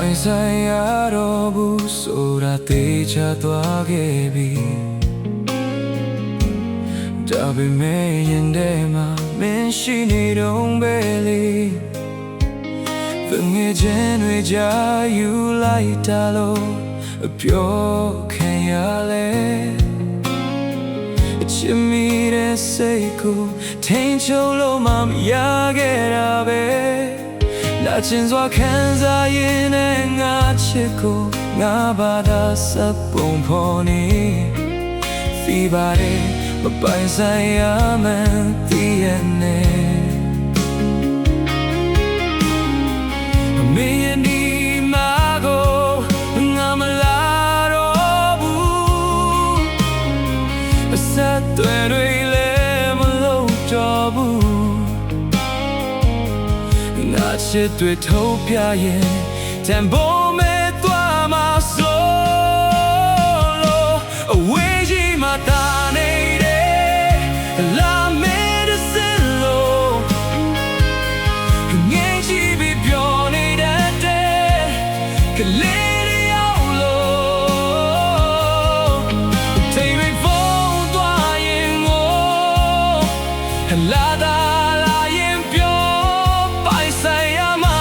ပိုင်ဆိုင်ရတော့ဘူးဆိုတာသိချသွားခဲ့ပြီဒါပေမဲ့ရင်ထဲမှာမင်းရှိနေတော့ပဲလေငယ်ချင်းတွေကြားယူလိုက်တာလို့ပြောခံရလေအချစ်မိတဲ့စိတ်ကိုထိန်ချုပ်လို့မှမရခဲ့တာပဲနာကျင်စွာခံစားရင်နဲ့ငါချစ်ကိုငါဘာသာစပုံဖော်နေဖီပါတယ်မပိုင်ဆိုင်ရမှန်းသိရနဲ့မေယနီမာကိုငါမလာတော့ဘူးအဆက်တွေလည်းမလို့တော့ဘူးငါချစ်တွေထုတ်ပြရင်တန်ဖိုးမဲ့သွားမှာဆိုလို့အဝေးကြီးမှာတာနေတယ်လာမဲတဲ့စလို့ငယ်ကြီးပြီးပြောကလေးတွေရောက်လို့တိမ်ရိပ်ဖုန်းသွားရင်ကိုလာတာလာရင်ပြောပိုင်ဆိုင်ရမှာ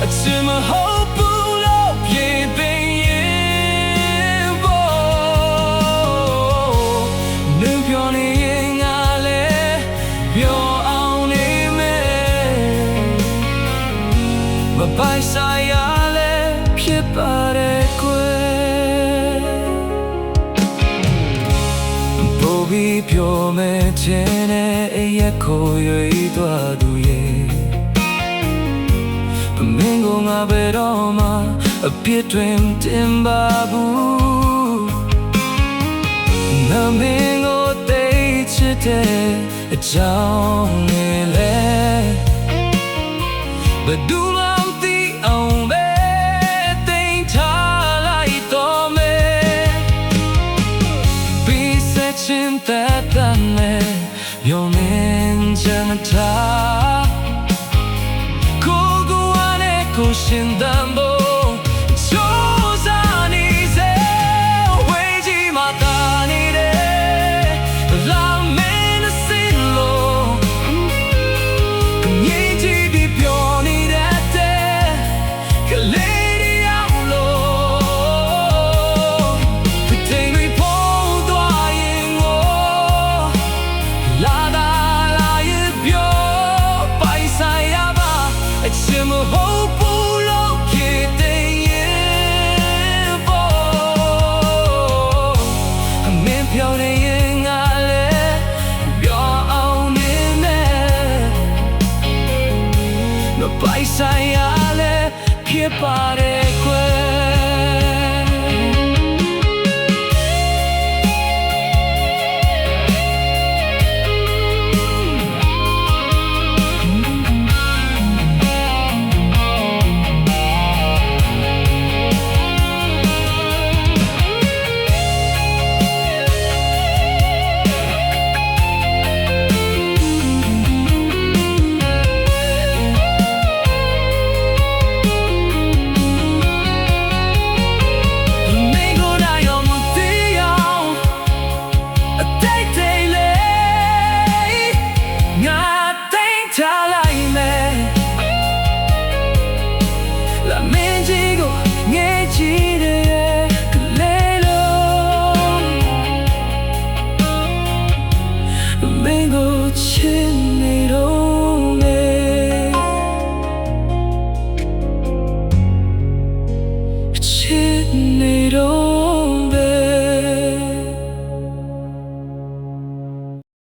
အချင်မဟုတ်ဘူးလို့ပြေးသိရင်ဖို့နှင်းပြောနေရင်ငါလည်းပြောအောင်နေမယ်မပိုင်ဆိုင်ရဖြစ်ပါတယ်ကွယ်ဘိုးဘီပြောမယ်ခြင်းနဲ့အရက်ကိုရွေးသွားသူရဲ့မင်းကငါဘယ်တော့မှအပြစ်တွင်တင်ပါဘူးငါမင်းကိုသိချစ်တဲ့အကြောင်းနဲ့လဲဘယ်သူမှမသိအောင်ပဲthat me yo menjanta koguane koshindambo chozani se weji matani de la menasilo nyiti bi pioni de kaledi aulo pitei po hopeလို့ဖြစ်တဲ့ရင်ဖို့အမင်းပြောနေရင်ငါလည်းပြောအောင်နေမယ်မပိုင်ဆိုင်ရလဲဖြစ်ပါတယ်ကွယ်